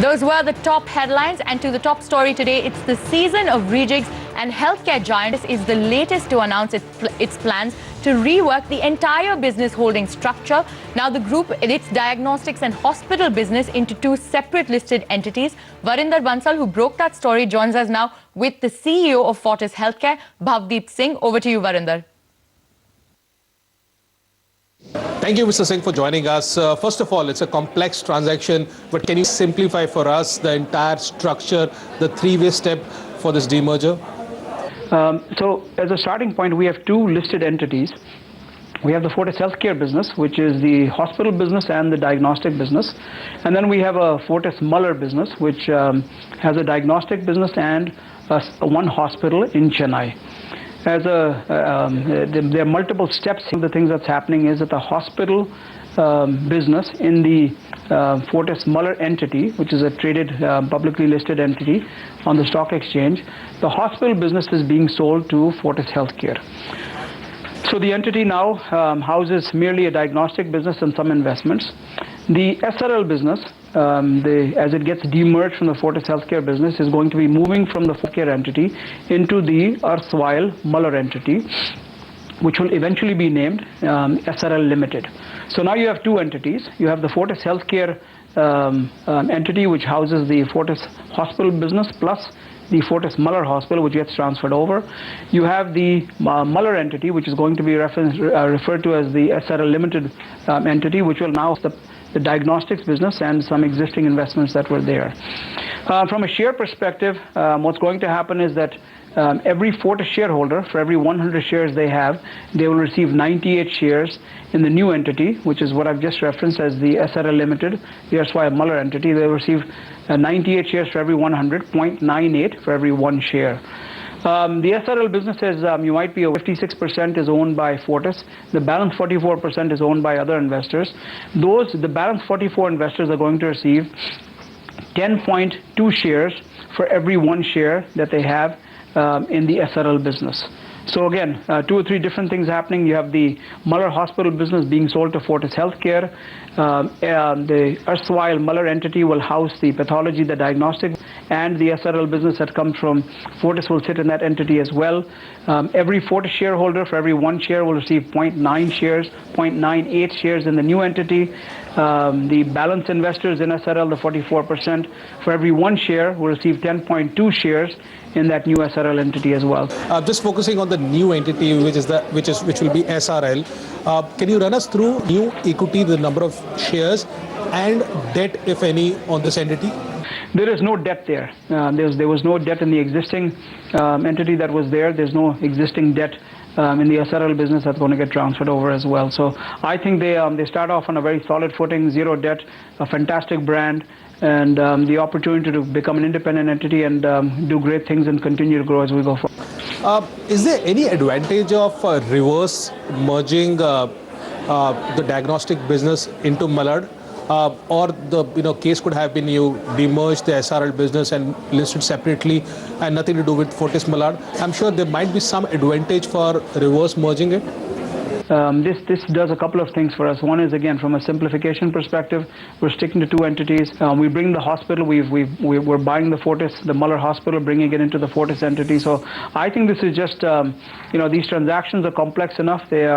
Those were the top headlines, and to the top story today, it's the season of rejigs, and healthcare giant is the latest to announce its plans to rework the entire business holding structure. Now the group its diagnostics and hospital business into two separate listed entities. Varinder Bansal, who broke that story, joins us now with the CEO of Fortis Healthcare, Bhavdeep Singh. Over to you, Varinder. Thank you, Mr. Singh, for joining us. First of all, it's a complex transaction, but can you simplify for us the entire structure, the three-way step for this demerger? So, as a starting point, we have two listed entities. We have the Fortis Healthcare business, which is the hospital business and the diagnostic business. And then we have a Fortis Muller business, which has a diagnostic business and one hospital in Chennai. There are multiple steps. The things that's happening is that the hospital business in the Fortis Muller entity, which is a traded, publicly listed entity on the stock exchange, the hospital business is being sold to Fortis Healthcare. So the entity now houses merely a diagnostic business and some investments. The SRL business, as it gets demerged from the Fortis Healthcare business, is going to be moving from the Healthcare entity into the erstwhile Muller entity, which will eventually be named SRL Limited. So now you have two entities. You have the Fortis Healthcare entity, which houses the Fortis Hospital business, plus the Fortis Muller Hospital, which gets transferred over. You have the Muller entity, which is going to be referred to as the SRL Limited entity, which will now the diagnostics business and some existing investments that were there. From a share perspective, what's going to happen is that every Fortis shareholder, for every 100 shares they have, they will receive 98 shares in the new entity, which is what I've just referenced as the SRL Limited, the erstwhile Muller entity. They will receive 98 shares for every 100, 0.98 for every one share. The SRL business, as you might be aware, 56% is owned by Fortis. The balance 44% is owned by other investors. The balance 44 investors are going to receive 10.2 shares for every one share that they have in the SRL business. So again, two or three different things happening. You have the Muller Hospital business being sold to Fortis Healthcare. The erstwhile Muller entity will house the pathology, the diagnostic, and the SRL business that comes from Fortis will sit in that entity as well. Every Fortis shareholder, for every one share, will receive 0.98 shares in the new entity. The balance investors in SRL, the 44%, for every one share, will receive 10.2 shares in that new SRL entity as well. Just focusing on the new entity, which will be SRL. Can you run us through new equity, the number of shares, and debt, if any, on this entity? There is no debt there. There was no debt in the existing entity that was there. There's no existing debt in the SRL business that's going to get transferred over as well. So I think they start off on a very solid footing, zero debt, a fantastic brand, and the opportunity to become an independent entity and do great things and continue to grow as we go forward. Is there any advantage of reverse merging the diagnostic business into Muller? Or the case could have been you demerge the SRL business and list it separately and nothing to do with Fortis Muller. I'm sure there might be some advantage for reverse merging it. This does a couple of things for us. One is, again, from a simplification perspective, we're sticking to two entities. We bring the hospital. We're buying the Muller Hospital, bringing it into the Fortis entity. So I think this is just, these transactions are complex enough. They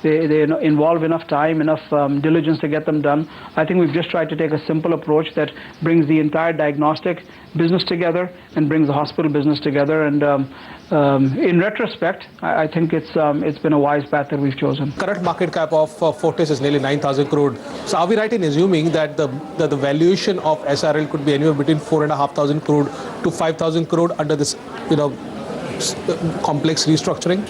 involve enough time, enough diligence to get them done. I think we've just tried to take a simple approach that brings the entire diagnostic business together and brings the hospital business together. And in retrospect, I think it's been a wise path that we've chosen. Current market cap of Fortis is nearly 9,000 crore. So are we right in assuming that the valuation of SRL could be anywhere between 4,500 crore to 5,000 crore under this complex restructuring?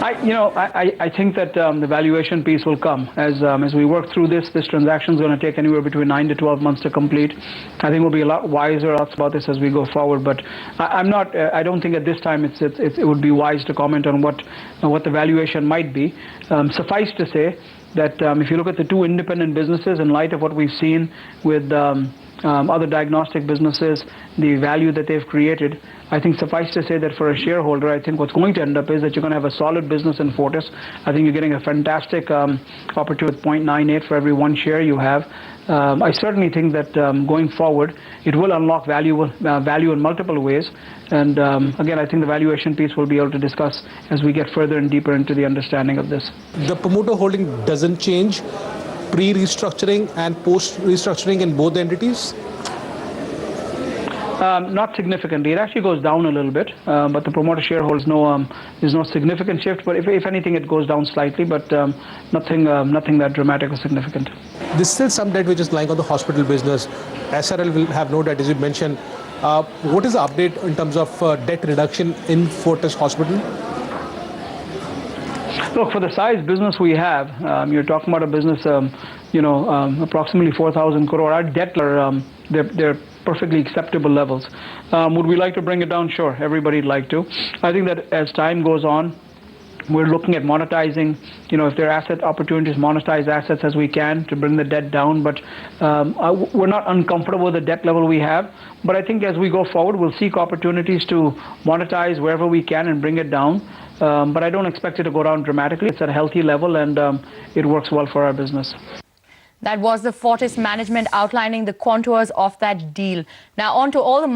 I think that the valuation piece will come as we work through this. This transaction is going to take anywhere between 9 to 12 months to complete. I think we'll be a lot wiser about this as we go forward. But I don't think at this time it would be wise to comment on what the valuation might be. Suffice to say that if you look at the two independent businesses in light of what we've seen with other diagnostic businesses, the value that they've created, I think suffice to say that for a shareholder, I think what's going to end up is that you're going to have a solid business in Fortis. I think you're getting a fantastic opportunity with 0.98 for every one share you have. I certainly think that going forward, it will unlock value in multiple ways. And again, I think the valuation piece we'll be able to discuss as we get further and deeper into the understanding of this. The promoter holding doesn't change pre-restructuring and post-restructuring in both entities? Not significantly. It actually goes down a little bit, but the promoter shareholders there's no significant shift. But if anything, it goes down slightly, but nothing that dramatic or significant. There's still some debt which is lying on the hospital business. SRL will have no debt, as you mentioned. What is the update in terms of debt reduction in Fortis Hospital? Look, for the size business we have, you're talking about a business, approximately 4,000 crore. Our debt are they're perfectly acceptable levels. Would we like to bring it down? Sure, everybody'd like to. I think that as time goes on, we're looking at monetizing, if there are asset opportunities, monetize assets as we can to bring the debt down. But we're not uncomfortable with the debt level we have. But I think as we go forward, we'll seek opportunities to monetize wherever we can and bring it down. But I don't expect it to go down dramatically. It's at a healthy level, and it works well for our business. That was the Fortis management outlining the contours of that deal. Now on to all the